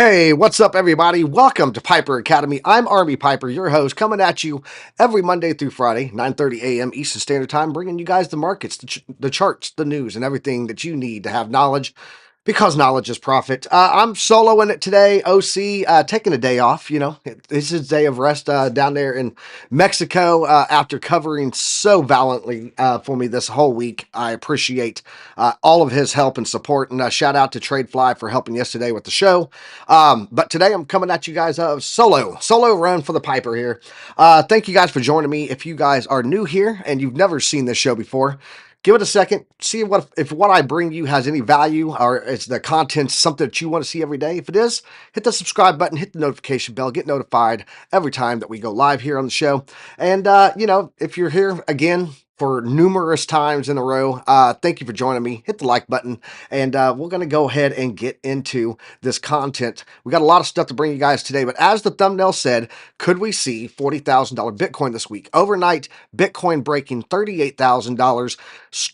Hey, what's up, everybody? Welcome to Piper Academy. I'm Army Piper, your host, coming at you every Monday through Friday, 9:30 a.m. Eastern Standard Time, bringing you guys the markets, the charts, the news, and everything that you need to have knowledge because knowledge is profit. I'm soloing it today, OC, taking a day off. This is a day of rest down there in Mexico after covering so valiantly for me this whole week. I appreciate all of his help and support, and shout out to TradeFly for helping yesterday with the show. But today I'm coming at you guys solo run for the Piper here. Thank you guys for joining me. If you guys are new here and you've never seen this show before, give it a second. See if what I bring you has any value or is the content something that you want to see every day. If it is, hit the subscribe button, hit the notification bell, get notified every time that we go live here on the show. And if you're here again for numerous times in a row, thank you for joining me. Hit the like button, and we're going to go ahead and get into this content. We got a lot of stuff to bring you guys today, but as the thumbnail said, could we see $40,000 Bitcoin this week? Overnight, Bitcoin breaking $38,000.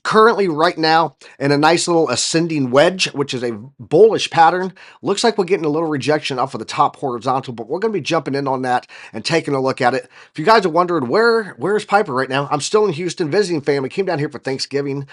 Currently, right now, in a nice little ascending wedge, which is a bullish pattern. Looks like we're getting a little rejection off of the top horizontal, but we're going to be jumping in on that and taking a look at it. If you guys are wondering where's Piper right now, I'm still in Houston visiting family. Came down here for Thanksgiving.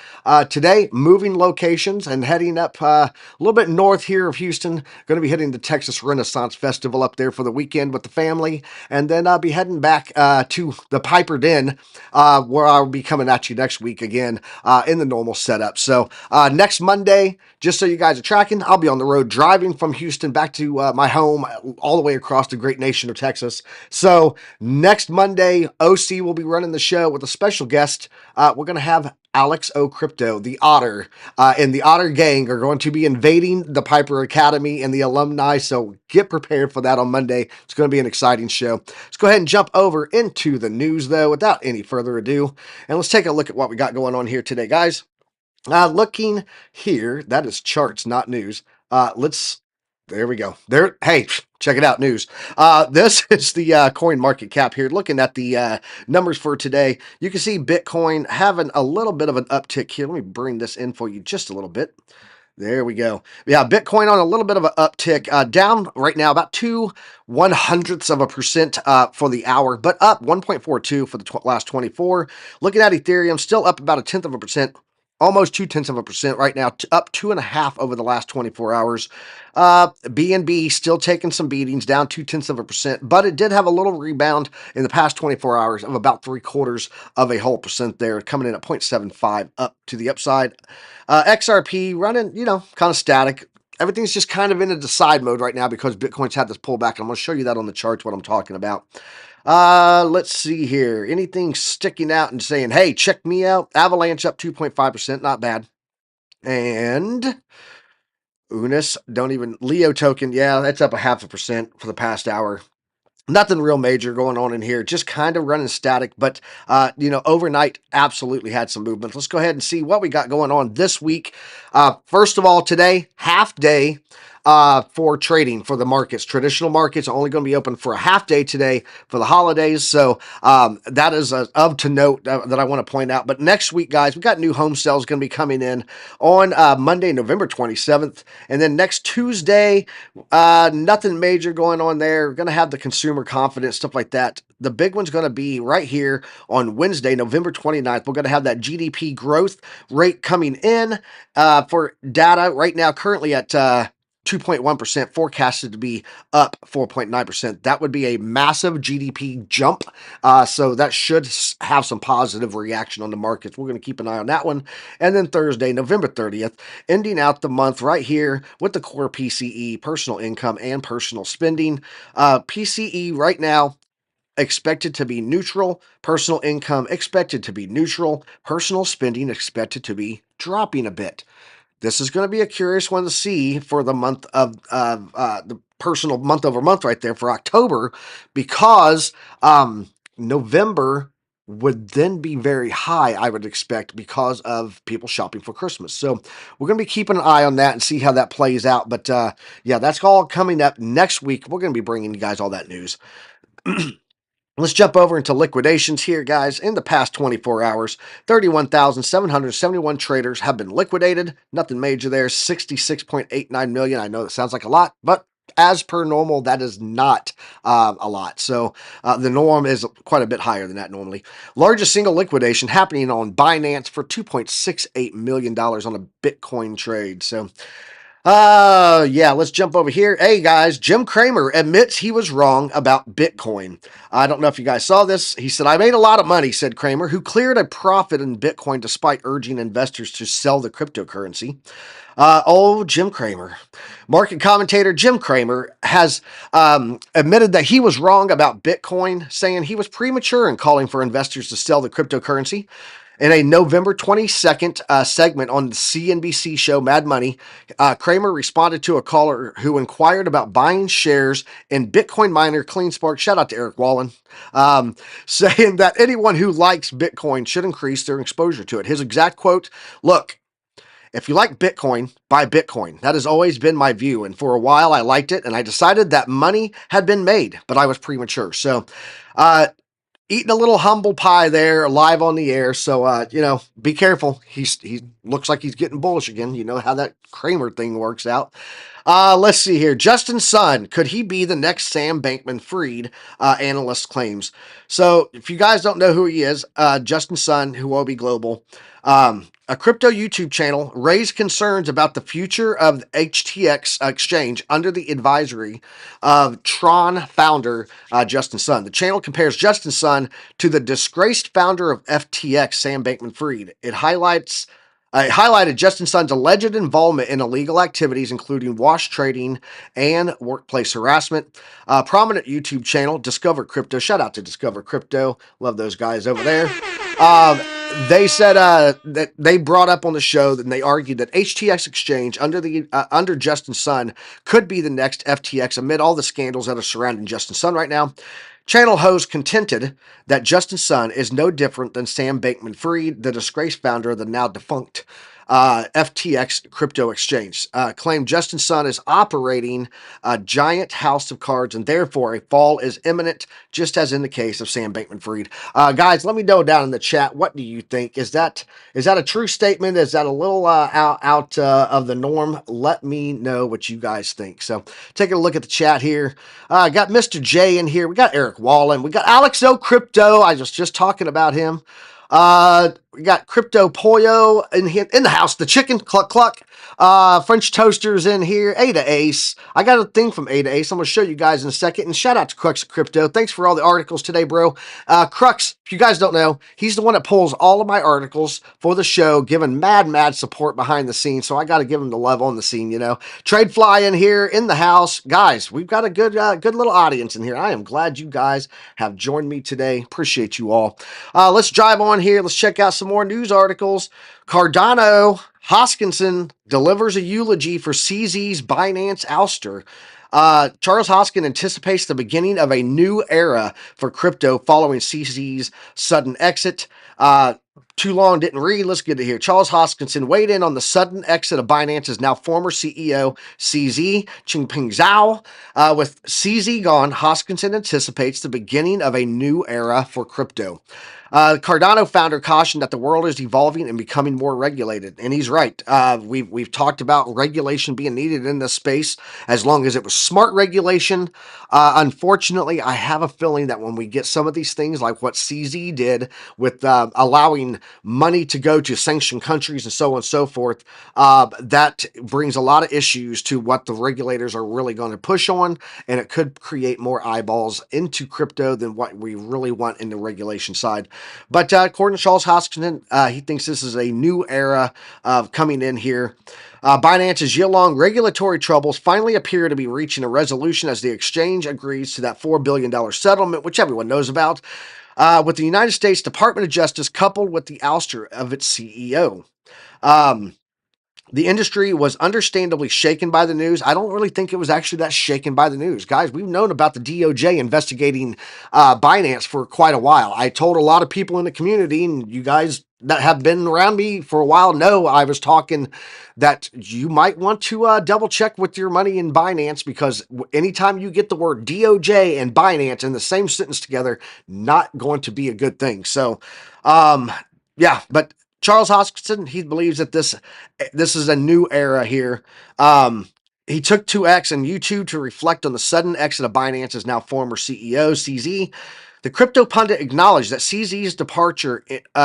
Today, moving locations and heading up a little bit north here of Houston. Going to be hitting the Texas Renaissance Festival up there for the weekend with the family, and then I'll be heading back to the Piper Den, where I'll be coming at you next week again in the normal setup. So next Monday, just so you guys are tracking, I'll be on the road driving from Houston back to my home all the way across the great nation of Texas. So next Monday, OC will be running the show with a special guest. We're going to have Alex O Crypto, the Otter, and the Otter Gang are going to be invading the Piper Academy and the alumni. So get prepared for that on Monday. It's going to be an exciting show. Let's go ahead and jump over into the news, though, without any further ado. And let's take a look at what we got going on here today, guys. Looking here, that is charts, not news. There we go. Hey, check it out, news. This is the coin market cap here. Looking at the numbers for today, you can see Bitcoin having a little bit of an uptick here. Let me bring this in for you just a little bit. There we go. Yeah, Bitcoin on a little bit of an uptick, down right now about 0.02% for the hour, but up 1.42 for the last 24. Looking at Ethereum, still up about 0.1%. Almost 0.2% right now, up 2.5 over the last 24 hours. BNB still taking some beatings, down 0.2%, but it did have a little rebound in the past 24 hours of about 0.75% there, coming in at 0.75 up to the upside. XRP running, kind of static. Everything's just kind of in a decide mode right now because Bitcoin's had this pullback. I'm going to show you that on the charts, what I'm talking about. Let's see here. Anything sticking out and saying, hey, check me out? Avalanche up 2.5%, not bad. And Unis, Leo token, yeah, that's up 0.5% for the past hour. Nothing real major going on in here, just kind of running static, but, overnight absolutely had some movement. Let's go ahead and see what we got going on this week. First of all, today, half day for trading for the markets. Traditional markets are only going to be open for a half day today for the holidays. So that is of to note that I want to point out. But next week, guys, we got new home sales going to be coming in on Monday, November 27th. And then next Tuesday, nothing major going on there. We're going to have the consumer confidence, stuff like that. The big one's going to be right here on Wednesday, November 29th. We're going to have that GDP growth rate coming in for data right now, currently at 2.1%, forecasted to be up 4.9%. That would be a massive GDP jump. So that should have some positive reaction on the markets. We're going to keep an eye on that one. And then Thursday, November 30th, ending out the month right here with the core PCE, personal income and personal spending. PCE right now, expected to be neutral, personal income expected to be neutral, personal spending expected to be dropping a bit. This is going to be a curious one to see for the month of the personal month over month right there for October, because November would then be very high, I would expect, because of people shopping for Christmas. So we're going to be keeping an eye on that and see how that plays out. But yeah, that's all coming up next week. We're going to be bringing you guys all that news. Let's jump over into liquidations here, guys. In the past 24 hours, 31,771 traders have been liquidated. Nothing major there. 66.89 million. I know that sounds like a lot, but as per normal, that is not a lot. So the norm is quite a bit higher than that normally. Largest single liquidation happening on Binance for $2.68 million on a Bitcoin trade. So yeah, let's jump over here. Hey guys, Jim Cramer admits he was wrong about Bitcoin. I don't know if you guys saw this. He said, I made a lot of money, said Cramer, who cleared a profit in Bitcoin despite urging investors to sell the cryptocurrency. Jim Cramer. Market commentator Jim Cramer has admitted that he was wrong about Bitcoin, saying he was premature in calling for investors to sell the cryptocurrency. In a November 22nd segment on the CNBC show Mad Money, Kramer responded to a caller who inquired about buying shares in Bitcoin miner CleanSpark. Shout out to Eric Wallen, saying that anyone who likes Bitcoin should increase their exposure to it. His exact quote: "Look, if you like Bitcoin, buy Bitcoin. That has always been my view. And for a while, I liked it, and I decided that money had been made, but I was premature." So, eating a little humble pie there live on the air. So, be careful. He looks like he's getting bullish again. You know how that Kramer thing works out. Let's see here. Justin Sun, could he be the next Sam Bankman-Fried? Analyst claims. So, if you guys don't know who he is, Justin Sun, Huobi Global, a crypto YouTube channel, raised concerns about the future of HTX exchange under the advisory of Tron founder Justin Sun. The channel compares Justin Sun to the disgraced founder of FTX, Sam Bankman-Fried. It highlighted Justin Sun's alleged involvement in illegal activities, including wash trading and workplace harassment. Prominent YouTube channel, Discover Crypto. Shout out to Discover Crypto. Love those guys over there. They said that they brought up on the show that they argued that HTX Exchange under Justin Sun could be the next FTX amid all the scandals that are surrounding Justin Sun right now. Channel host contended that Justin Sun is no different than Sam Bankman-Fried, the disgraced founder of the now defunct FTX crypto exchange. Claimed Justin Sun is operating a giant house of cards, and therefore a fall is imminent, just as in the case of Sam Bankman-Fried. Guys, let me know down in the chat, what do you think? Is that a true statement? Is that a little out of the norm? Let me know what you guys think. So take a look at the chat here. Got Mr. J in here. We got Eric Wallen. We got Alex O Crypto. I was just talking about him. We got Crypto Pollo in the house. The chicken cluck cluck. French Toasters in here. Ada Ace. I got a thing from Ada Ace. I'm going to show you guys in a second. And shout out to Crux Crypto. Thanks for all the articles today, bro. Crux, if you guys don't know, he's the one that pulls all of my articles for the show, giving mad support behind the scenes. So I got to give him the love on the scene, you know. Trade Fly in here in the house. Guys, we've got a good little audience in here. I am glad you guys have joined me today. Appreciate you all. Let's drive on here. Let's check out some more news articles. Cardano Hoskinson delivers a eulogy for CZ's Binance ouster. Charles Hoskin anticipates the beginning of a new era for crypto following CZ's sudden exit. Too long, didn't read. Let's get it here. Charles Hoskinson weighed in on the sudden exit of Binance's now former CEO, CZ Changpeng Zhao. With CZ gone, Hoskinson anticipates the beginning of a new era for crypto. Cardano founder cautioned that the world is evolving and becoming more regulated, and he's right. We've talked about regulation being needed in this space as long as it was smart regulation. Unfortunately, I have a feeling that when we get some of these things like what CZ did with allowing money to go to sanctioned countries and so on and so forth, that brings a lot of issues to what the regulators are really going to push on, and it could create more eyeballs into crypto than what we really want in the regulation side. But according to Charles Hoskinson, he thinks this is a new era of coming in here. Binance's year-long regulatory troubles finally appear to be reaching a resolution as the exchange agrees to that $4 billion settlement, which everyone knows about, with the United States Department of Justice coupled with the ouster of its CEO. The industry was understandably shaken by the news. I don't really think it was actually that shaken by the news. Guys, we've known about the DOJ investigating Binance for quite a while. I told a lot of people in the community, and you guys that have been around me for a while know I was talking that you might want to double check with your money in Binance, because anytime you get the word DOJ and Binance in the same sentence together, not going to be a good thing. So, yeah, but Charles Hoskinson, he believes that this is a new era here. He took 2X and YouTube to reflect on the sudden exit of Binance's now former CEO, CZ. The crypto pundit acknowledged that CZ's departure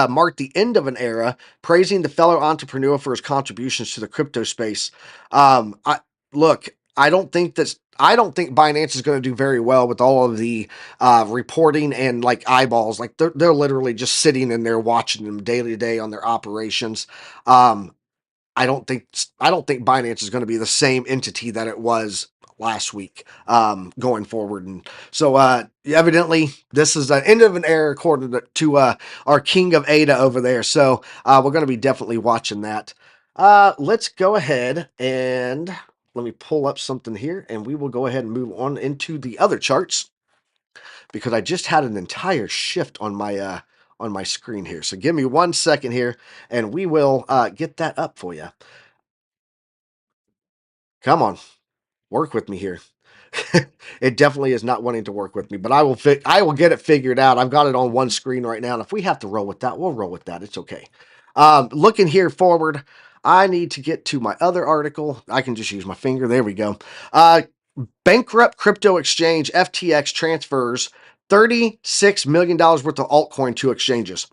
marked the end of an era, praising the fellow entrepreneur for his contributions to the crypto space. Look, I don't think Binance is going to do very well with all of the reporting and like eyeballs. Like they're literally just sitting in there watching them day to day on their operations. Um, I don't think Binance is going to be the same entity that it was last week going forward. And so evidently this is the end of an era according to our king of Ada over there. So we're going to be definitely watching that. Let's go ahead and let me pull up something here and we will go ahead and move on into the other charts because I just had an entire shift on my screen here. So give me 1 second here and we will get that up for you. Come on, work with me here. It definitely is not wanting to work with me, but I will get it figured out. I've got it on one screen right now, and if we have to roll with that, we'll roll with that. It's okay. Looking here forward, I need to get to my other article. I can just use my finger. There we go. Bankrupt crypto exchange FTX transfers $36 million worth of altcoin to exchanges.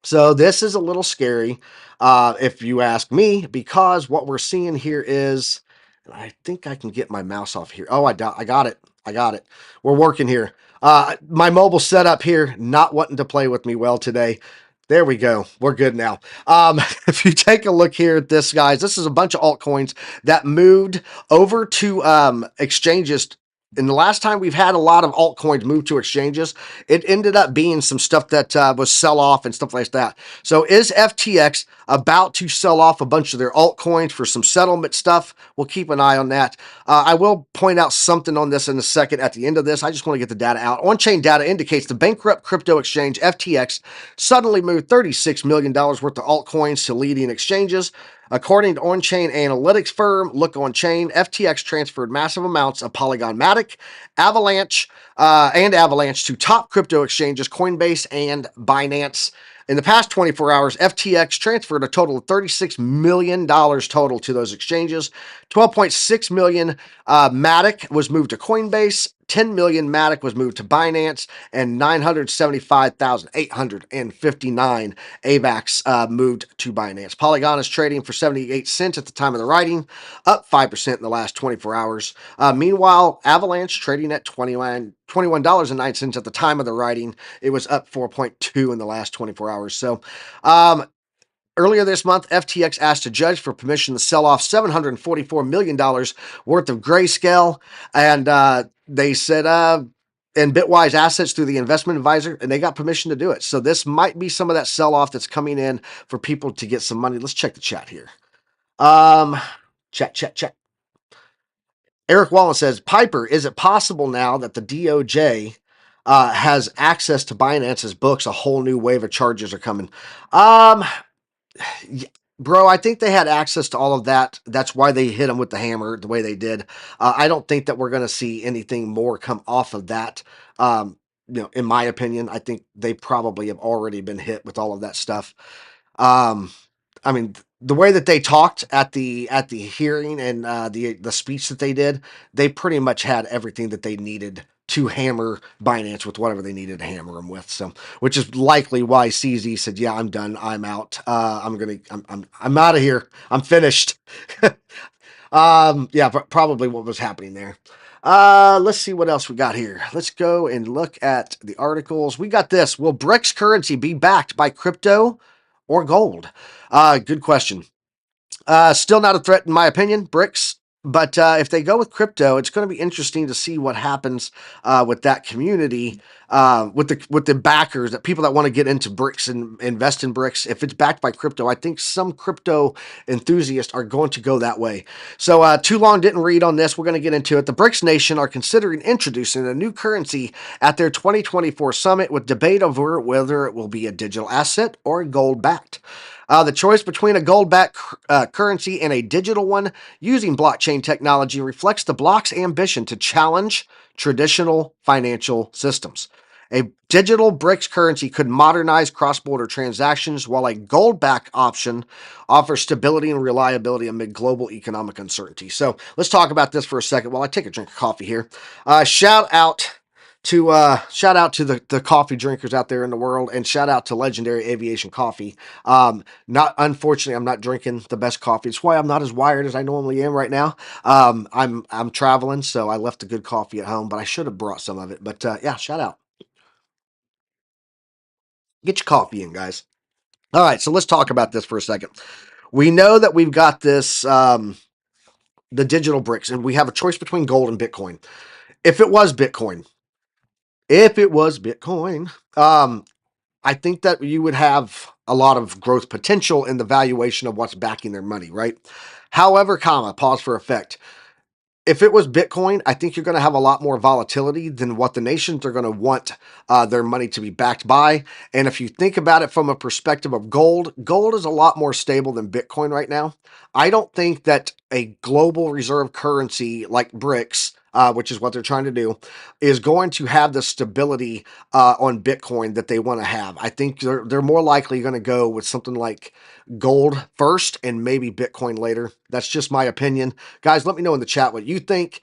So this is a little scary, if you ask me, because what we're seeing here is, I think I can get my mouse off here. Oh, I got it. I got it. We're working here. My mobile setup here, not wanting to play with me well today. There we go. We're good now. If you take a look here at this, guys, this is a bunch of altcoins that moved over to exchanges. And the last time we've had a lot of altcoins move to exchanges, it ended up being some stuff that was sell off and stuff like that. So is FTX about to sell off a bunch of their altcoins for some settlement stuff? We'll keep an eye on that. I will point out something on this in a second at the end of this. I just want to get the data out. On-chain data indicates the bankrupt crypto exchange FTX suddenly moved $36 million worth of altcoins to leading exchanges. According to on-chain analytics firm Look On-Chain, FTX transferred massive amounts of Polygon Matic, Avalanche, to top crypto exchanges Coinbase and Binance. In the past 24 hours, FTX transferred a total of $36 million total to those exchanges. 12.6 million Matic was moved to Coinbase, 10 million Matic was moved to Binance, and 975,859 AVAX moved to Binance. Polygon is trading for 78 cents at the time of the writing, up 5% in the last 24 hours. Meanwhile, Avalanche trading at $21.09 at the time of the writing. It was up 4.2 in the last 24 hours. So, earlier this month, FTX asked a judge for permission to sell off $744 million worth of Grayscale, and they said, and Bitwise assets through the investment advisor, and they got permission to do it. So this might be some of that sell-off that's coming in for people to get some money. Let's check the chat here. Chat. Eric Wallen says, Piper, is it possible now that the DOJ has access to Binance's books? A whole new wave of charges are coming. Bro, I think they had access to all of that. That's why they hit them with the hammer the way they did. I don't think that we're going to see anything more come off of that. In my opinion, I think they probably have already been hit with all of that stuff. I mean, the way that they talked at the hearing and the speech that they did, they pretty much had everything that they needed to hammer Binance with whatever they needed to hammer them with. So, which is likely why CZ said, "Yeah, I'm done. I'm out. I'm out of here. I'm finished." Yeah, probably what was happening there. Let's see what else we got here. Let's go and look at the articles. We got this. Will BRICS currency be backed by crypto or gold? Good question. Still not a threat in my opinion, BRICS. But if they go with crypto, it's going to be interesting to see what happens with that community, with the backers, that people that want to get into BRICS and invest in BRICS. If it's backed by crypto, I think some crypto enthusiasts are going to go that way. So too long didn't read on this. We're going to get into it. The BRICS nation are considering introducing a new currency at their 2024 summit, with debate over whether it will be a digital asset or gold-backed. The choice between a gold-backed currency and a digital one using blockchain technology reflects the bloc's ambition to challenge traditional financial systems. A digital BRICS currency could modernize cross-border transactions, while a gold-backed option offers stability and reliability amid global economic uncertainty. So let's talk about this for a second while I take a drink of coffee here. Shout out to the coffee drinkers out there in the world, and shout out to Legendary Aviation Coffee. Not unfortunately, I'm not drinking the best coffee. It's why I'm not as wired as I normally am right now. I'm traveling, so I left a good coffee at home, but I should have brought some of it. But yeah, shout out. Get your coffee in, guys. All right, so let's talk about this for a second. We know that we've got this the digital bricks, and we have a choice between gold and Bitcoin. If it was Bitcoin, if it was Bitcoin, I think that you would have a lot of growth potential in the valuation of what's backing their money, right? However, pause for effect. If it was Bitcoin, I think you're going to have a lot more volatility than what the nations are going to want their money to be backed by. And if you think about it from a perspective of gold, gold is a lot more stable than Bitcoin right now. I don't think that a global reserve currency like BRICS, which is what they're trying to do, is going to have the stability on Bitcoin that they want to have. I think they're more likely going to go with something like gold first and maybe Bitcoin later. That's just my opinion. Guys, let me know in the chat what you think.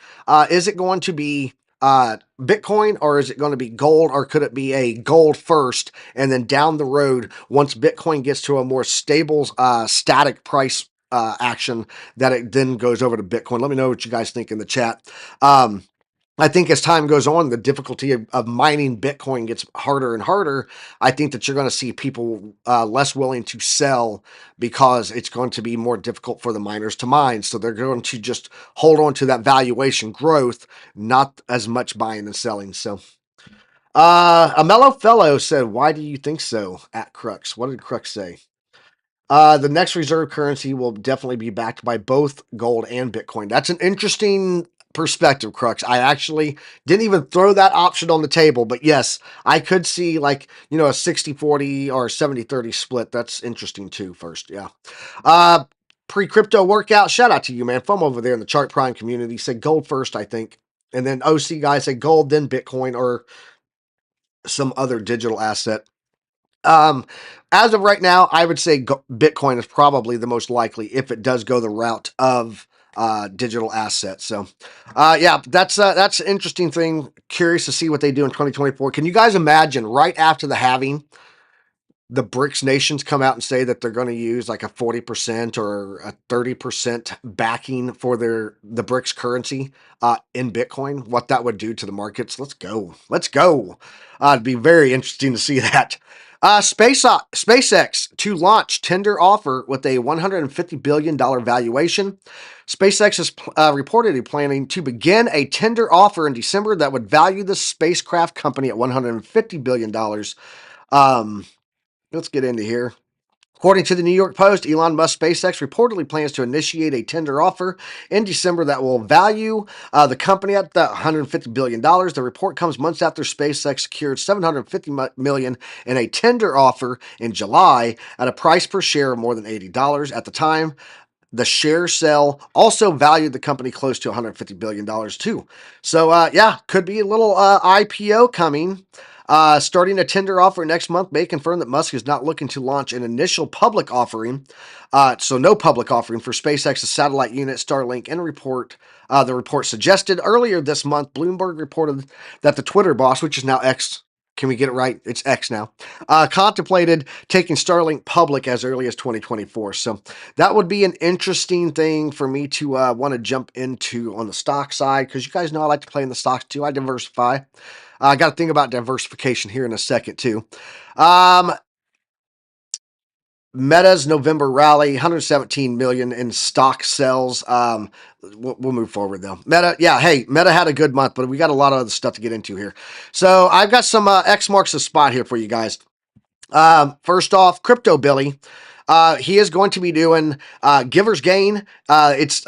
Is it going to be Bitcoin, or is it going to be gold, or could it be a gold first and then down the road, once Bitcoin gets to a more stable, static price action, that it then goes over to Bitcoin? Let me know what you guys think in the chat. I think as time goes on, the difficulty of mining Bitcoin gets harder and harder. I think that you're going to see people less willing to sell because it's going to be more difficult for the miners to mine. So they're going to just hold on to that valuation growth, not as much buying and selling. So a mellow fellow said, "Why do you think so?" At Crux. What did Crux say? The next reserve currency will definitely be backed by both gold and Bitcoin. That's an interesting perspective, Crux. I actually didn't even throw that option on the table, but yes, I could see like, a 60-40 or 70-30 split. That's interesting too, first. Yeah. Uh, Pre-crypto workout. Shout out to you, man. From over there in the Chart Prime community. Said gold first, I think. And then OC guys say gold, then Bitcoin, or some other digital asset. Um, as of right now, I would say Bitcoin is probably the most likely if it does go the route of digital assets. So, yeah, that's an interesting thing. Curious to see what they do in 2024. Can you guys imagine right after the halving, the BRICS nations come out and say that they're going to use like a 40% or a 30% backing for the BRICS currency in Bitcoin? What that would do to the markets? Let's go. Let's go. It'd be very interesting to see that. SpaceX to launch tender offer with a $150 billion valuation. SpaceX is reportedly planning to begin a tender offer in December that would value the spacecraft company at $150 billion. Let's get into here. According to the New York Post, Elon Musk SpaceX reportedly plans to initiate a tender offer in December that will value the company at the $150 billion. The report comes months after SpaceX secured $750 million in a tender offer in July at a price per share of more than $80. At the time, the share sale also valued the company close to $150 billion too. So, yeah, could be a little IPO coming. Starting a tender offer next month may confirm that Musk is not looking to launch an initial public offering. So no public offering for SpaceX's satellite unit Starlink. In a report, the report suggested earlier this month, Bloomberg reported that the Twitter boss, which is now X, can we get it right? It's X now. Contemplated taking Starlink public as early as 2024. So that would be an interesting thing for me to want to jump into on the stock side, because you guys know I like to play in the stocks too. I diversify. I got to think about diversification here in a second too. Meta's November rally, 117 million in stock sales. We'll move forward though. Meta, yeah, hey, Meta had a good month, but we got a lot of other stuff to get into here. So I've got some X marks the spot here for you guys. First off, Crypto Billy. He is going to be doing Giver's Gain. It's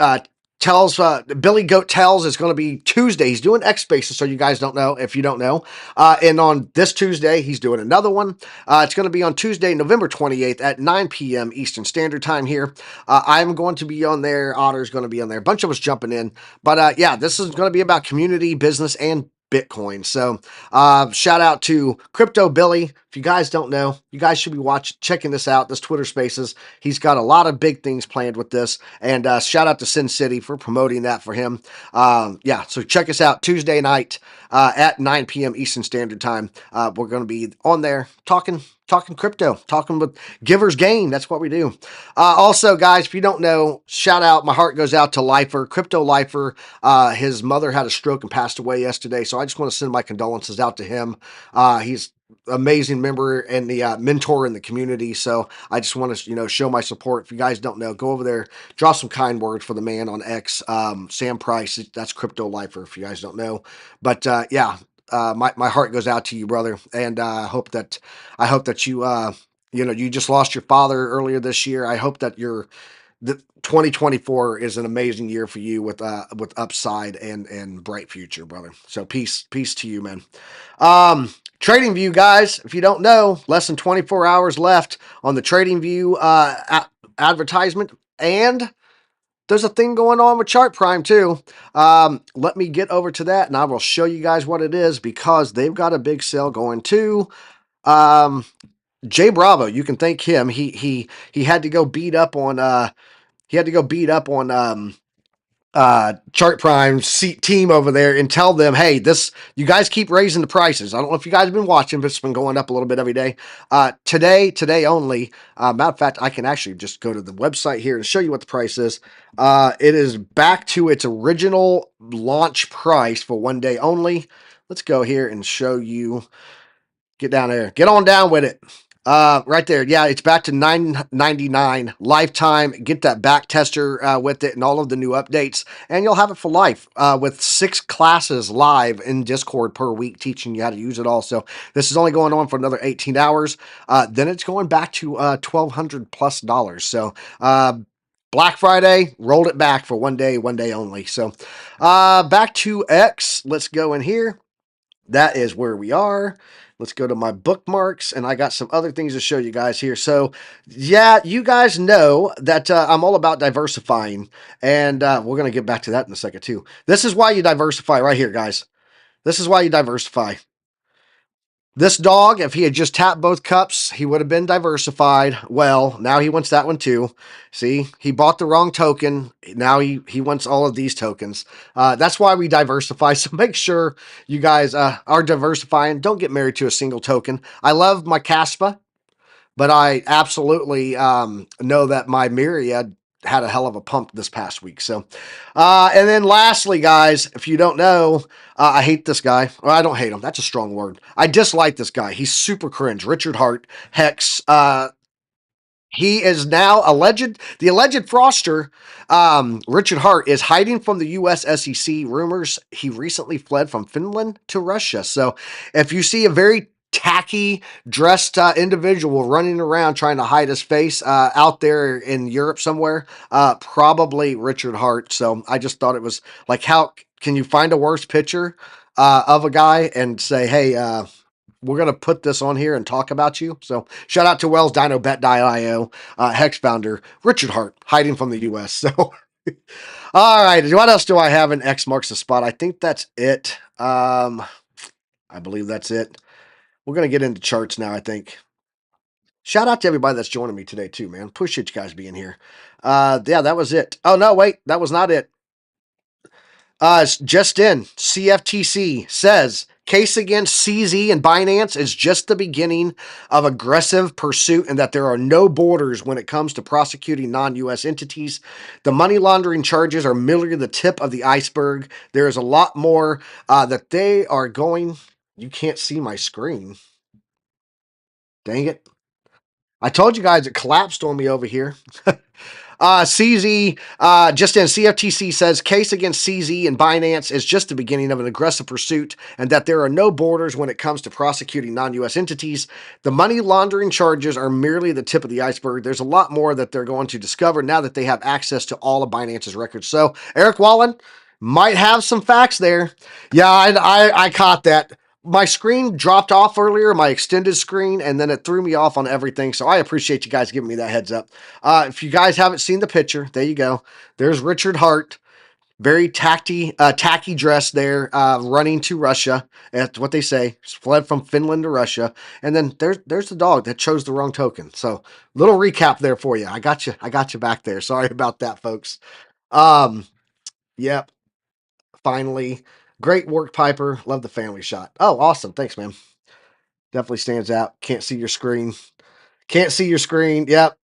tells Billy Goat Tells is going to be Tuesday. He's doing X Spaces, so you guys don't know if you don't know. And on this Tuesday, he's doing another one. It's going to be on Tuesday, November 28th at 9 p.m. Eastern Standard Time here. I'm going to be on there. Otter's going to be on there. A bunch of us jumping in. But yeah, this is going to be about community, business, and Bitcoin. So shout out to Crypto Billy. If you guys don't know, you guys should be checking this out, this Twitter Spaces. He's got a lot of big things planned with this. And shout out to Sin City for promoting that for him. Yeah, so check us out Tuesday night at 9 p.m. Eastern Standard Time. We're going to be on there talking crypto, talking with Givers Gain. That's what we do. Also, guys, if you don't know, shout out. My heart goes out to Lifer, Crypto Lifer. His mother had a stroke and passed away yesterday. So I just want to send my condolences out to him. He's amazing member and the mentor in the community. So I just want to, show my support. If you guys don't know, go over there, draw some kind words for the man on X, Sam Price. That's Crypto Lifer. If you guys don't know, but yeah, my heart goes out to you, brother, and I hope that you you just lost your father earlier this year. I hope that the 2024 is an amazing year for you with upside and bright future, brother. So peace to you, man. Trading View, guys, if you don't know, less than 24 hours left on the Trading View advertisement, and there's a thing going on with Chart Prime too. Let me get over to that and I will show you guys what it is, because they've got a big sale going too. Jay Bravo, you can thank him. He had to go beat up on Chart Prime's team over there and tell them, hey, you guys keep raising the prices. I don't know if you guys have been watching, but it's been going up a little bit every day. Today only. Matter of fact, I can actually just go to the website here and show you what the price is. It is back to its original launch price for one day only. Let's go here and show you. Get down there. Get on down with it. Right there. Yeah, it's back to $9.99 lifetime. Get that back tester with it and all of the new updates, and you'll have it for life with 6 classes live in Discord per week teaching you how to use it all. So this is only going on for another 18 hours. Then it's going back to $1,200+. So Black Friday, rolled it back for one day only. So back to X. Let's go in here. That is where we are. Let's go to my bookmarks, and I got some other things to show you guys here. So, yeah, you guys know that I'm all about diversifying, and we're going to get back to that in a second, too. This is why you diversify right here, guys. This is why you diversify. This dog, if he had just tapped both cups, he would have been diversified. Well, now he wants that one too. See, he bought the wrong token. Now he wants all of these tokens. That's why we diversify. So make sure you guys are diversifying. Don't get married to a single token. I love my Caspa, but I absolutely know that my Myriad had a hell of a pump this past week. So, and then lastly, guys, if you don't know, I hate this guy. Well, I don't hate him. That's a strong word. I dislike this guy. He's super cringe. Richard Hart, Hex. He is now the alleged fraudster. Richard Hart is hiding from the U.S. SEC rumors. He recently fled from Finland to Russia. So if you see a very tacky dressed individual running around trying to hide his face out there in Europe somewhere, probably Richard Hart. So I just thought it was like, how can you find a worse picture of a guy and say, hey, we're going to put this on here and talk about you. So shout out to Wells DinoBet.io, Hex founder, Richard Hart, hiding from the U.S. So, all right. What else do I have in X marks the spot? I think that's it. I believe that's it. We're going to get into charts now, I think. Shout out to everybody that's joining me today too, man. Appreciate you guys being here. Yeah, that was it. Oh, no, wait. That was not it. Just in, CFTC says case against CZ and Binance is just the beginning of aggressive pursuit, and that there are no borders when it comes to prosecuting non-U.S. entities. The money laundering charges are merely the tip of the iceberg. There is a lot more that they are going. You can't see my screen. Dang it. I told you guys it collapsed on me over here. CZ, just in, CFTC says case against CZ and Binance is just the beginning of an aggressive pursuit, and that there are no borders when it comes to prosecuting non-U.S. entities. The money laundering charges are merely the tip of the iceberg. There's a lot more that they're going to discover now that they have access to all of Binance's records. So Eric Wallen might have some facts there. Yeah, I caught that. My screen dropped off earlier, my extended screen, and then it threw me off on everything. So I appreciate you guys giving me that heads up. If you guys haven't seen the picture, there you go. There's Richard Hart Very tacky dress there, running to Russia. That's what they say. Fled from Finland to Russia, and then there's the dog that chose the wrong token. So little recap there for you. I got you. I got you back there. Sorry about that, folks. Um, yep. Finally, great work, Piper. Love the family shot. Oh, awesome. Thanks, man. Definitely stands out. Can't see your screen. Can't see your screen. Yep.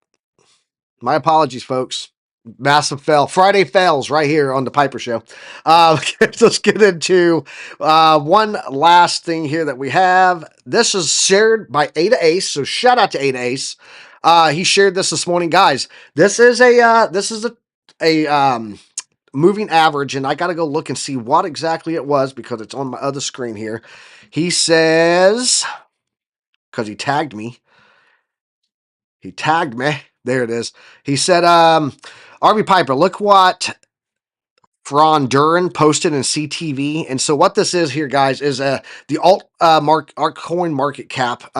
My apologies, folks. Massive fail. Friday fails right here on the Piper Show. Let's get into one last thing here that we have. This is shared by Ada Ace, so shout out to Ada Ace. He shared this morning, guys. This is a moving average, and I got to go look and see what exactly it was because it's on my other screen here. He says, because he tagged me. He tagged me. There it is. He said, RB Piper, look what Fron Duran posted in CTV. And so what this is here, guys, is the altcoin market cap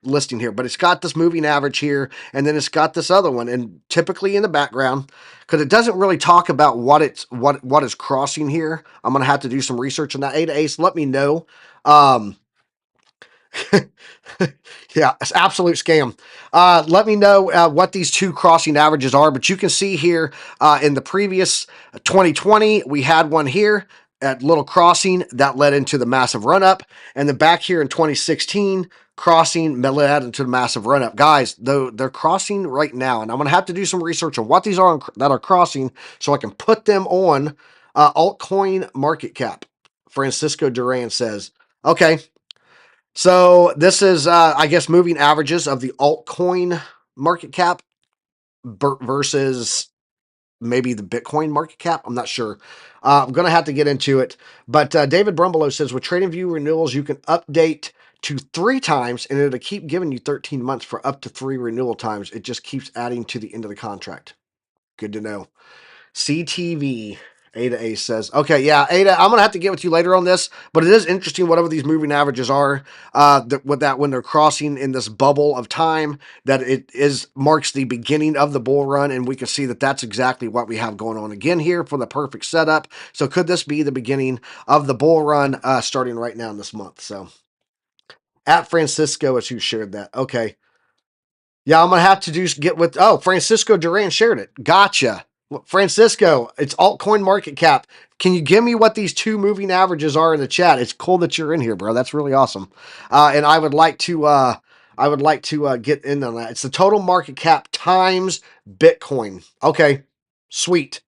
listing here. But it's got this moving average here, and then it's got this other one. And typically in the background, because it doesn't really talk about what is crossing here. I'm gonna have to do some research on that. Ada Ace, let me know. Yeah, it's absolute scam. Let me know what these two crossing averages are, but you can see here in the previous 2020, we had one here at little crossing that led into the massive run up, and then back here in 2016, crossing led into the massive run up. Guys, though they're crossing right now, and I'm going to have to do some research on what these are that are crossing so I can put them on altcoin market cap. Francisco Duran says, okay. So this is, I guess, moving averages of the altcoin market cap versus maybe the Bitcoin market cap. I'm not sure. I'm going to have to get into it. But David Brumbelow says, with TradingView renewals, you can update to 3 times, and it'll keep giving you 13 months for up to 3 renewal times. It just keeps adding to the end of the contract. Good to know. CTV. Ada Ace says, okay, yeah, Ada, I'm going to have to get with you later on this, but it is interesting whatever these moving averages are, with that when they're crossing in this bubble of time, that it marks the beginning of the bull run, and we can see that that's exactly what we have going on again here for the perfect setup. So could this be the beginning of the bull run starting right now in this month? So at Francisco is who shared that. Okay. Yeah, I'm going to have to get with, Francisco Duran shared it. Gotcha. Francisco, it's altcoin market cap. Can you give me what these two moving averages are in the chat? It's cool that you're in here, bro. That's really awesome. And I would like to get in on that. It's the total market cap times Bitcoin. Okay, sweet.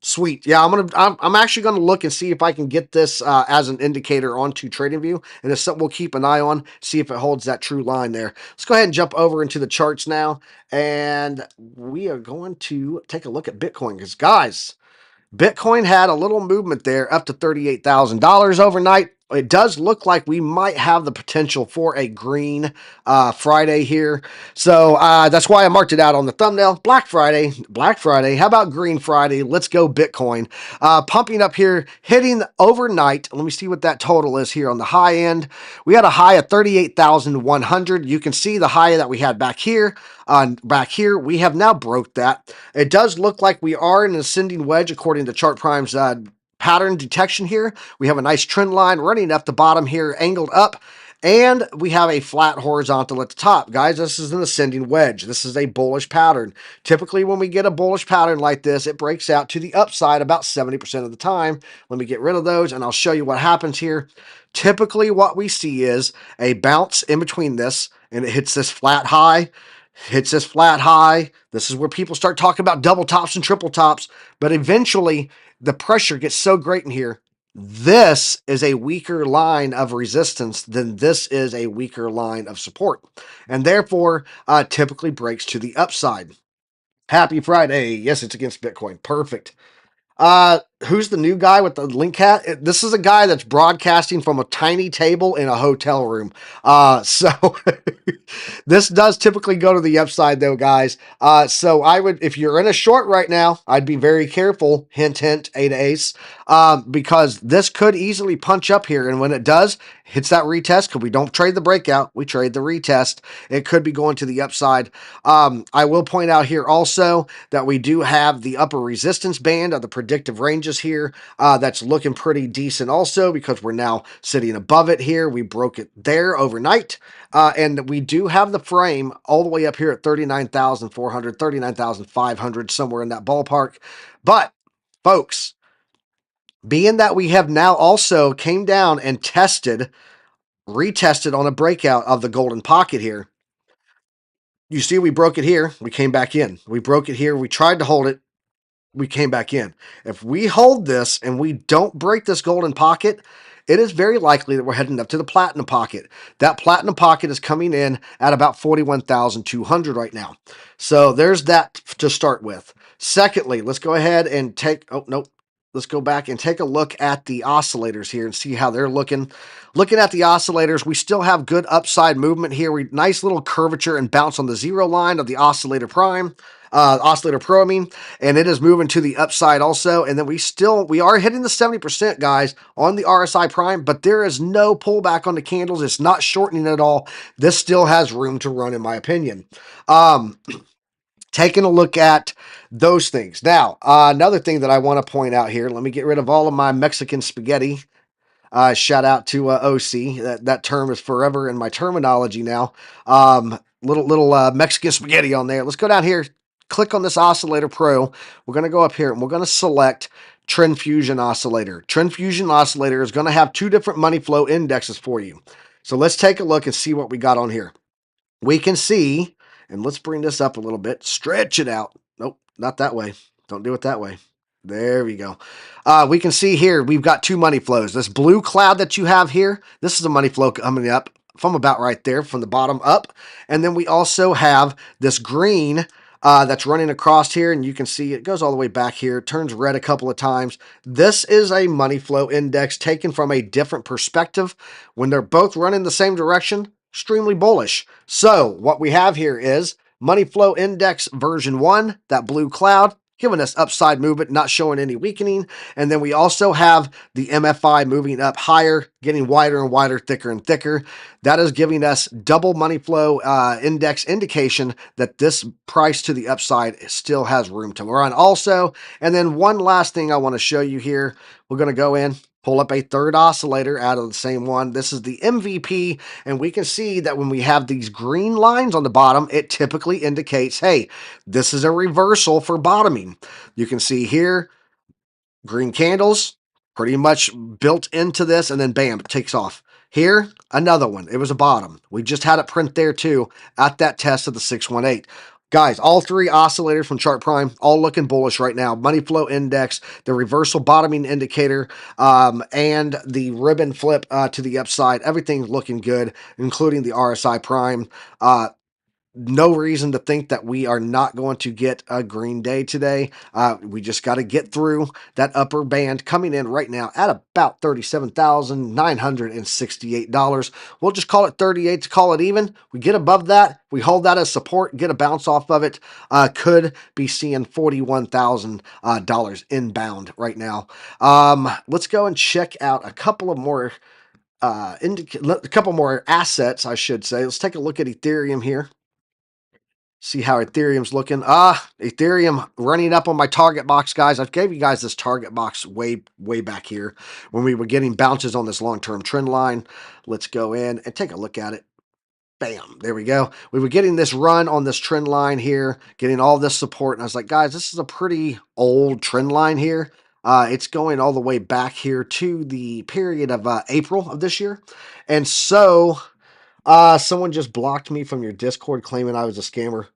Sweet. Yeah, I'm actually gonna look and see if I can get this as an indicator onto TradingView, and it's something we'll keep an eye on, see if it holds that true line there. Let's go ahead and jump over into the charts now, and we are going to take a look at Bitcoin because, guys, Bitcoin had a little movement there up to $38,000 overnight. It does look like we might have the potential for a green Friday here. So that's why I marked it out on the thumbnail. Black Friday. How about Green Friday? Let's go Bitcoin. Pumping up here, hitting overnight. Let me see what that total is here on the high end. We had a high of 38,100. You can see the high that we had back here. We have now broke that. It does look like we are in an ascending wedge according to Chart Prime's pattern detection here. We have a nice trend line running up the bottom here, angled up, and we have a flat horizontal at the top. Guys, this is an ascending wedge. This is a bullish pattern. Typically, when we get a bullish pattern like this, it breaks out to the upside about 70% of the time. Let me get rid of those, and I'll show you what happens here. Typically, what we see is a bounce in between this, and it hits this flat high. This is where people start talking about double tops and triple tops, but eventually the pressure gets so great in here. This is a weaker line of resistance than this is a weaker line of support, and therefore typically breaks to the upside. Happy Friday. Yes, it's against Bitcoin. Perfect. Who's the new guy with the link hat? This is a guy that's broadcasting from a tiny table in a hotel room. So this does typically go to the upside though, guys. So I would, if you're in a short right now, I'd be very careful. Hint, hint, Ada Ace, because this could easily punch up here. And when it does, hits that retest, because we don't trade the breakout, we trade the retest. It could be going to the upside. I will point out here also that we do have the upper resistance band of the predictive ranges ranges here. That's looking pretty decent also because we're now sitting above it here. We broke it there overnight. And we do have the frame all the way up here at 39,400, 39,500, somewhere in that ballpark. But folks, being that we have now also came down and retested on a breakout of the golden pocket here. You see, we broke it here. We came back in. We broke it here. We tried to hold it. We came back in. If we hold this and we don't break this golden pocket, it is very likely that we're heading up to the platinum pocket. That platinum pocket is coming in at about 41,200 right now. So there's that to start with. Secondly, let's go ahead and let's go back and take a look at the oscillators here and see how they're looking. Looking at the oscillators, we still have good upside movement here. Nice little curvature and bounce on the zero line of the oscillator pro, and it is moving to the upside also. And then we are hitting the 70%, guys, on the RSI prime, but there is no pullback on the candles. It's not shortening at all. This still has room to run, in my opinion. Taking a look at those things. Now, another thing that I want to point out here, let me get rid of all of my Mexican spaghetti. Shout out to OC. That term is forever in my terminology now. Little Mexican spaghetti on there. Let's go down here. Click on this Oscillator Pro. We're going to go up here and we're going to select Trend Fusion Oscillator. Trend Fusion Oscillator is going to have two different money flow indexes for you. So let's take a look and see what we got on here. We can see, and let's bring this up a little bit. Stretch it out. Nope, not that way. Don't do it that way. There we go. We can see here we've got two money flows. This blue cloud that you have here, this is a money flow coming up from about right there, from the bottom up. And then we also have this green that's running across here, and you can see it goes all the way back here, turns red a couple of times. This is a money flow index taken from a different perspective. When they're both running the same direction, extremely bullish. So what we have here is money flow index version 1, that blue cloud, giving us upside movement, not showing any weakening. And then we also have the MFI moving up higher, getting wider and wider, thicker and thicker. That is giving us double money flow index indication that this price to the upside still has room to run also. And then one last thing I want to show you here. We're going to go in, pull up a third oscillator out of the same one. This is the MVP, and we can see that when we have these green lines on the bottom, it typically indicates, hey, this is a reversal for bottoming. You can see here, green candles, pretty much built into this, and then bam, it takes off. Here, another one. It was a bottom. We just had it print there too at that test of the 618. Guys, all three oscillators from Chart Prime, all looking bullish right now. Money flow index, the reversal bottoming indicator, and the ribbon flip to the upside. Everything's looking good, including the RSI Prime. No reason to think that we are not going to get a green day today. We just got to get through that upper band coming in right now at about $37,968. We'll just call it 38 to call it even. We get above that. We hold that as support, get a bounce off of it. Could be seeing $41,000 inbound right now. Let's go and check out a couple of more assets, I should say. Let's take a look at Ethereum here. See how Ethereum's looking. Ethereum running up on my target box, guys. I gave you guys this target box way back here when we were getting bounces on this long-term trend line. Let's go in and take a look at it. Bam, there we go. We were getting this run on this trend line here, getting all this support. And I was like, guys, this is a pretty old trend line here. It's going all the way back here to the period of April of this year. And so someone just blocked me from your Discord claiming I was a scammer.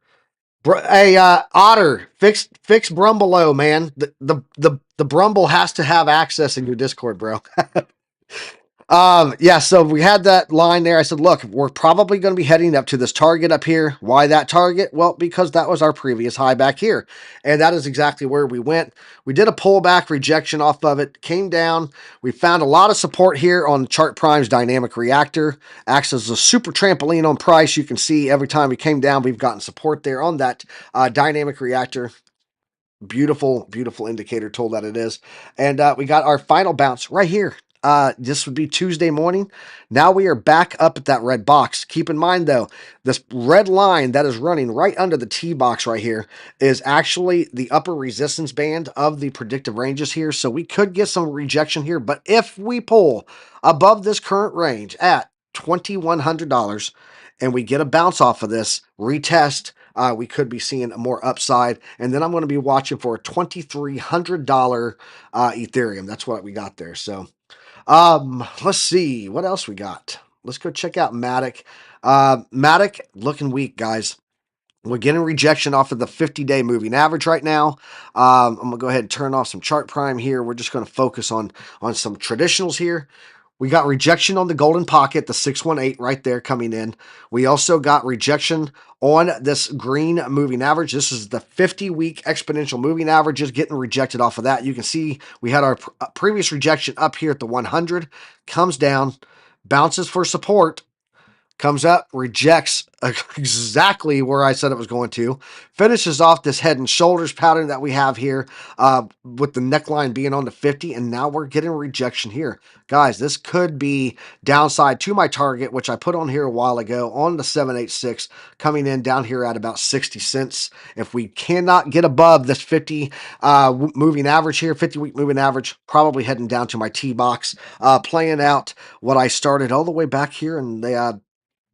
Hey, Otter, fix Brumbelow, man. The Brumble has to have access in your Discord, bro. Yeah, so we had that line there. I said, look, we're probably going to be heading up to this target up here. Why that target? Well, because that was our previous high back here. And that is exactly where we went. We did a pullback rejection off of it, came down. We found a lot of support here on Chart Prime's dynamic reactor. Acts as a super trampoline on price. You can see every time we came down, we've gotten support there on that dynamic reactor. Beautiful indicator tool that it is. And we got our final bounce right here. This would be Tuesday morning. Now we are back up at that red box. Keep in mind, though, this red line that is running right under the T box right here is actually the upper resistance band of the predictive ranges here. So we could get some rejection here. But if we pull above this current range at $2,100 and we get a bounce off of this, retest, we could be seeing more upside. And then I'm going to be watching for a $2,300 Ethereum. That's what we got there. So let's see what else we got. Let's go check out Matic. Matic looking weak, guys. We're getting rejection off of the 50-day moving average right now. I'm going to go ahead and turn off some chart prime here. We're just going to focus on some traditionals here. We got rejection on the golden pocket, the 618 right there coming in. We also got rejection on this green moving average. This is the 50-week exponential moving average, just getting rejected off of that. You can see we had our previous rejection up here at the 100, comes down, bounces for support, comes up, rejects exactly where I said it was going to, finishes off this head and shoulders pattern that we have here with the neckline being on the 50, and now we're getting rejection here. Guys, this could be downside to my target, which I put on here a while ago on the 786, coming in down here at about 60 cents. If we cannot get above this 50 moving average here, 50-week moving average, probably heading down to my T-box, playing out what I started all the way back here in the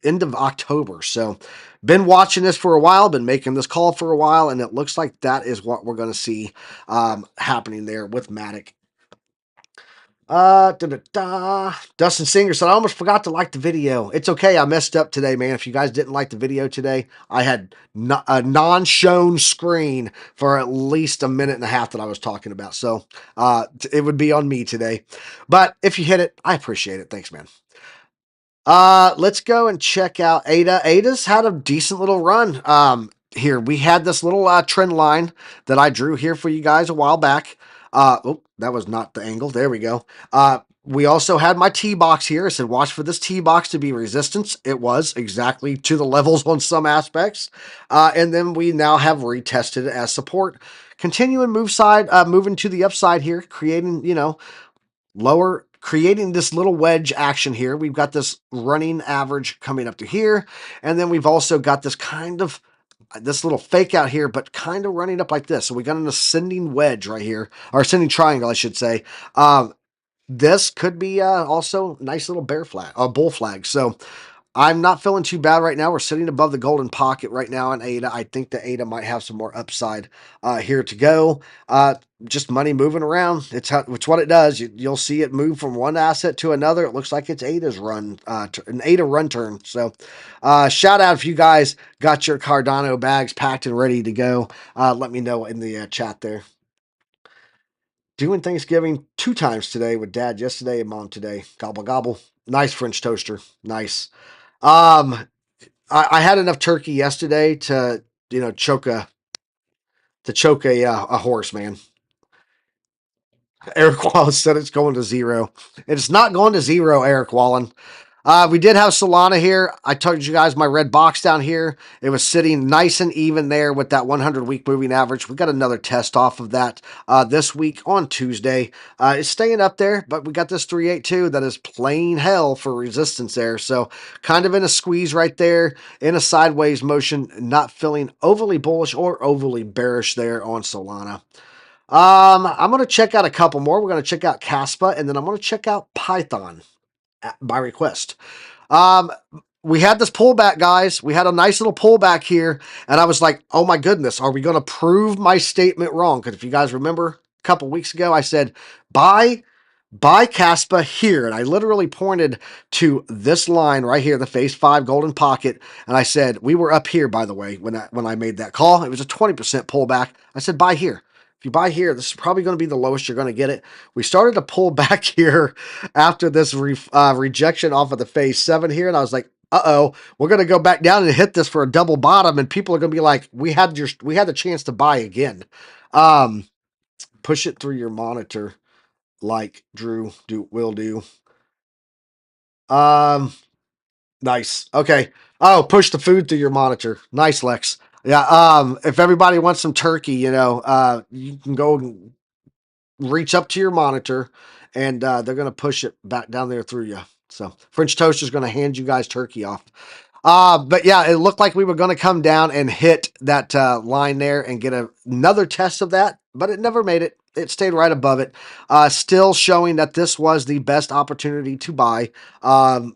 end of October. So been watching this for a while, been making this call for a while, and it looks like that is what we're going to see happening there with Matic. Dustin Singer said, I almost forgot to like the video. It's okay. I messed up today, man. If you guys didn't like the video today, I had a non-shown screen for at least a minute and a half that I was talking about. So it would be on me today. But if you hit it, I appreciate it. Thanks, man. Let's go and check out ADA. ADA's had a decent little run. Here we had this little trend line that I drew here for you guys a while back. Oh, that was not the angle. There we go. We also had my T box here. I said, watch for this T box to be resistance. It was exactly to the levels on some aspects. And then we now have retested it as support. Continuing moving to the upside here, creating, creating this little wedge action here. We've got this running average coming up to here. And then we've also got this this little fake out here, but kind of running up like this. So we got an ascending wedge right here, or ascending triangle, I should say. This could be also nice little bull flag. So I'm not feeling too bad right now. We're sitting above the golden pocket right now on ADA. I think the ADA might have some more upside here to go. Just money moving around. It's what it does. You'll see it move from one asset to another. It looks like it's ADA's run, an ADA run turn. So shout out if you guys got your Cardano bags packed and ready to go. Let me know in the chat there. Doing Thanksgiving 2 times today with Dad yesterday and Mom today. Gobble gobble. Nice French toaster. Nice. I had enough turkey yesterday to choke a horse, man. Eric Wallen said it's going to zero. It's not going to zero, Eric Wallen. We did have Solana here. I told you guys my red box down here. It was sitting nice and even there with that 100-week moving average. We got another test off of that this week on Tuesday. It's staying up there, but we got this 382 that is plain hell for resistance there. So kind of in a squeeze right there, in a sideways motion, not feeling overly bullish or overly bearish there on Solana. I'm going to check out a couple more. We're going to check out Caspa, and then I'm going to check out Python by request. We had this pullback, guys. We had a nice little pullback here, and I was like, oh my goodness, are we going to prove my statement wrong? Because if you guys remember a couple weeks ago, I said, buy Caspa here, and I literally pointed to this line right here, the phase 5 golden pocket, and I said, we were up here, by the way, when I made that call. It was a 20% pullback. I said, buy here. If you buy here, this is probably going to be the lowest you're going to get it. We started to pull back here after this rejection off of the phase 7 here, and I was like, uh-oh, we're going to go back down and hit this for a double bottom, and people are going to be like, we had the chance to buy again. Push it through your monitor like Drew will do. Nice. Okay. Oh, push the food through your monitor. Nice, Lex. Yeah, if everybody wants some turkey, you can go and reach up to your monitor and they're going to push it back down there through you. So French Toaster's going to hand you guys turkey off. But yeah, it looked like we were going to come down and hit that line there and get another test of that, but it never made it. It stayed right above it, still showing that this was the best opportunity to buy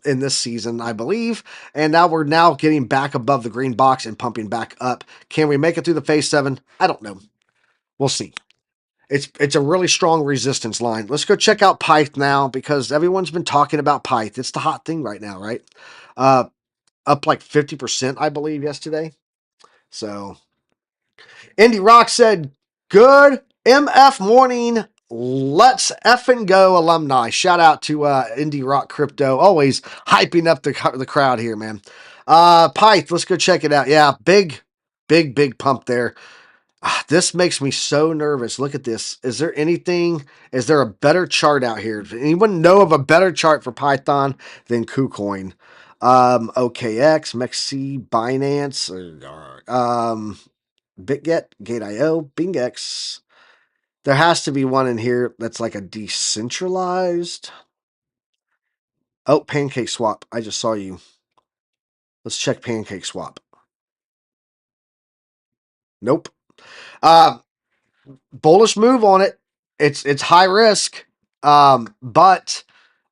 in this season, I believe. And now we're getting back above the green box and pumping back up. Can we make it through the phase 7? I don't know. We'll see. It's a really strong resistance line. Let's go check out Pyth now because everyone's been talking about Pyth. It's the hot thing right now, right? Uh, Up like 50%, I believe, yesterday. So, Indy Rock said, "Good MF morning. Let's effing go, alumni." Shout out to Indy Rock Crypto, always hyping up the crowd here, man. Pyth, let's go check it out. Yeah, big pump there. This makes me so nervous. Look at this. Is there a better chart out here? Does anyone know of a better chart for Python than KuCoin? OKX, MEXC, Binance, BitGet, Gate.io, BingX. There has to be one in here that's like a decentralized. Oh, Pancake Swap. I just saw you. Let's check Pancake Swap. Nope. Uh, Bullish move on it. It's high risk, but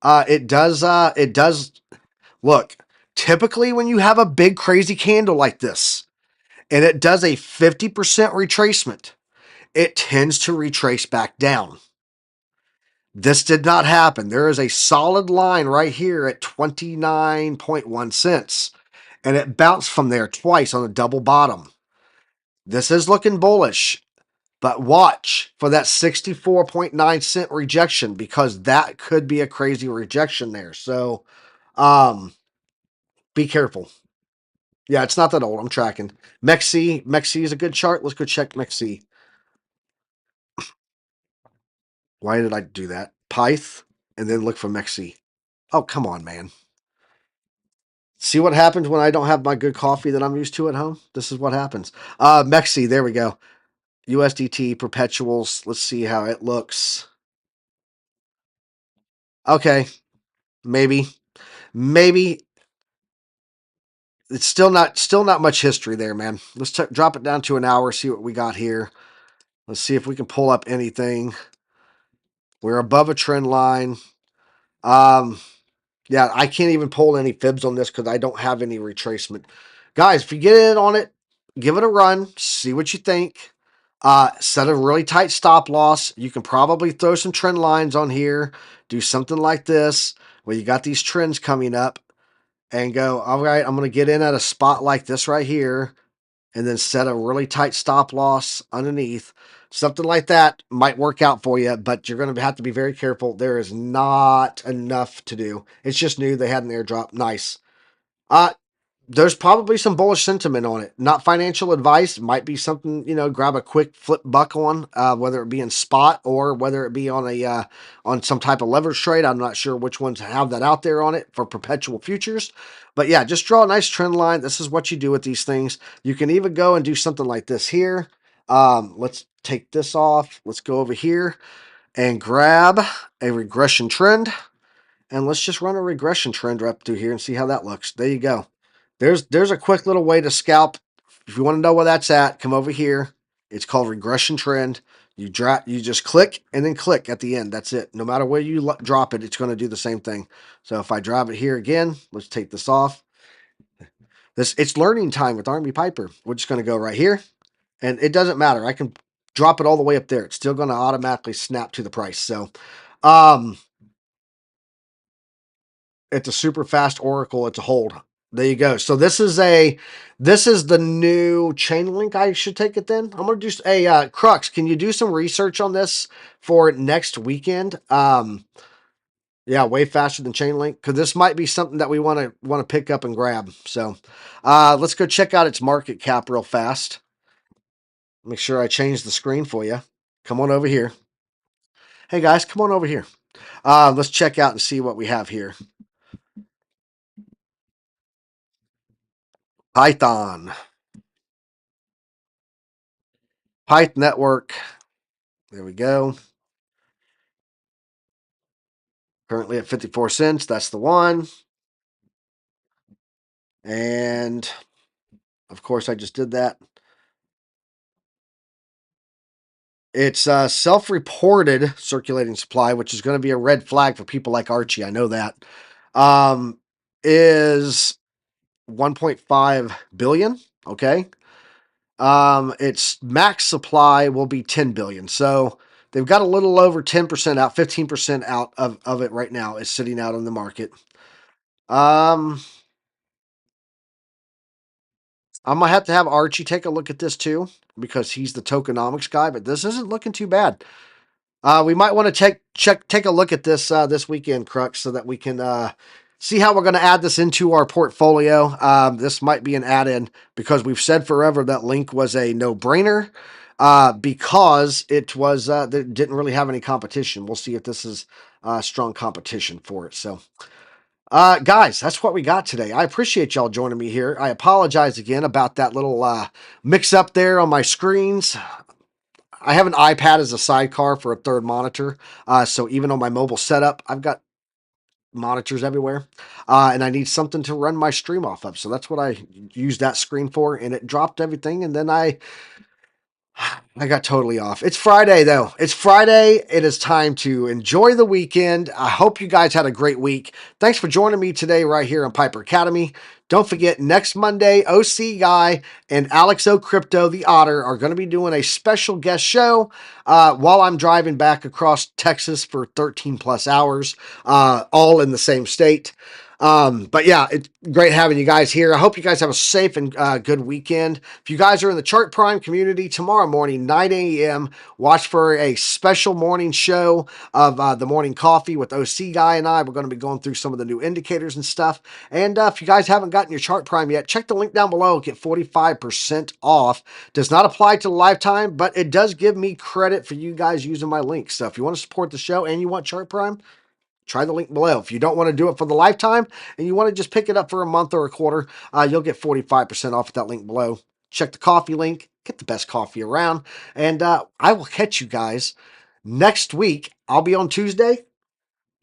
it does look. Typically, when you have a big crazy candle like this, and it does a 50% retracement, it tends to retrace back down. This did not happen. There is a solid line right here at 29.1 cents, and it bounced from there twice on the double bottom. This is looking bullish. But watch for that 64.9 cent rejection because that could be a crazy rejection there. So be careful. Yeah, it's not that old. I'm tracking. MEXC is a good chart. Let's go check MEXC. Why did I do that? Pyth and then look for MEXC. Oh, come on, man. See what happens when I don't have my good coffee that I'm used to at home? This is what happens. MEXC, there we go. USDT perpetuals. Let's see how it looks. Okay, maybe. Maybe it's still not much history there, man. Let's drop it down to an hour, see what we got here. Let's see if we can pull up anything. We're above a trend line. Um, yeah, I can't even pull any fibs on this because I don't have any retracement. Guys, if you get in on it, give it a run, see what you think. Set a really tight stop loss. You can probably throw some trend lines on here, do something like this where you got these trends coming up and go, all right, I'm going to get in at a spot like this right here and then set a really tight stop loss underneath. Something like that might work out for you, but you're going to have to be very careful. There is not enough to do. It's just new. They had an airdrop. Nice. Uh, there's probably some bullish sentiment on it. Not financial advice. Might be something, grab a quick flip buck on, whether it be in spot or whether it be on some type of leverage trade. I'm not sure which ones have that out there on it for perpetual futures. But yeah, just draw a nice trend line. This is what you do with these things. You can even go and do something like this here. Let's take this off. Let's go over here and grab a regression trend. And let's just run a regression trend right through here and see how that looks. There you go. There's a quick little way to scalp. If you want to know where that's at, come over here. It's called regression trend. You just click and then click at the end. That's it. No matter where you drop it, it's going to do the same thing. So if I drive it here again, let's take this off. It's learning time with Army Piper. We're just going to go right here, and it doesn't matter. I can drop it all the way up there. It's still going to automatically snap to the price. So, it's a super fast Oracle. It's a hold. There you go. So this is the new chain link. I should take it then. I'm gonna do a Crux. Can you do some research on this for next weekend? Yeah, way faster than chain link because this might be something that we want to pick up and grab. So, let's go check out its market cap real fast. Make sure I change the screen for you. Come on over here. Hey guys, come on over here. Let's check out and see what we have here. Python. Python network. There we go. Currently at 54 cents. That's the one. And of course, I just did that. It's self-reported circulating supply, which is going to be a red flag for people like Archie. I know that. Um, is 1.5 billion. Okay. Its max supply will be 10 billion. So they've got a little over 10% out, 15% out of it right now is sitting out on the market. Um, I'm gonna have to have Archie take a look at this too because he's the tokenomics guy, but this isn't looking too bad. We might want to take a look at this this weekend, Crux, so that we can see how we're going to add this into our portfolio. This might be an add-in because we've said forever that Link was a no-brainer because it was it didn't really have any competition. We'll see if this is strong competition for it. So. Guys, that's what we got today. I appreciate y'all joining me here. I apologize again about that little mix up there on my screens. I have an iPad as a sidecar for a third monitor. So even on my mobile setup, I've got monitors everywhere. And I need something to run my stream off of. So that's what I used that screen for. And it dropped everything. And then I got totally off. It's Friday, though. It's Friday. It is time to enjoy the weekend. I hope you guys had a great week. Thanks for joining me today right here on Piper Academy. Don't forget, next Monday, OC Guy and Alex O Crypto, the Otter, are going to be doing a special guest show while I'm driving back across Texas for 13 plus hours, all in the same state. But yeah, it's great having you guys here. I hope you guys have a safe and good weekend. If you guys are in the Chart Prime community tomorrow morning, 9 a.m., watch for a special morning show of the morning coffee with OC Guy and I. We're going to be going through some of the new indicators and stuff. And if you guys haven't gotten your Chart Prime yet, check the link down below. Get 45% off. Does not apply to the lifetime, but it does give me credit for you guys using my link. So if you want to support the show and you want Chart Prime, try the link below. If you don't want to do it for the lifetime and you want to just pick it up for a month or a quarter, you'll get 45% off at that link below. Check the coffee link, get the best coffee around, and I will catch you guys next week. I'll be on Tuesday.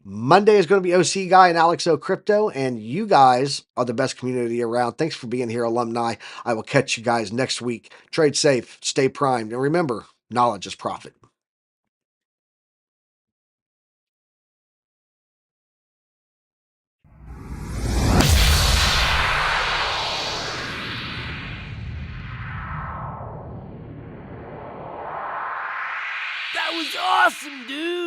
Monday is going to be OC Guy and Alex O Crypto, and you guys are the best community around. Thanks for being here, alumni. I will catch you guys next week. Trade safe, stay primed, and remember, knowledge is profit. That was awesome, dude!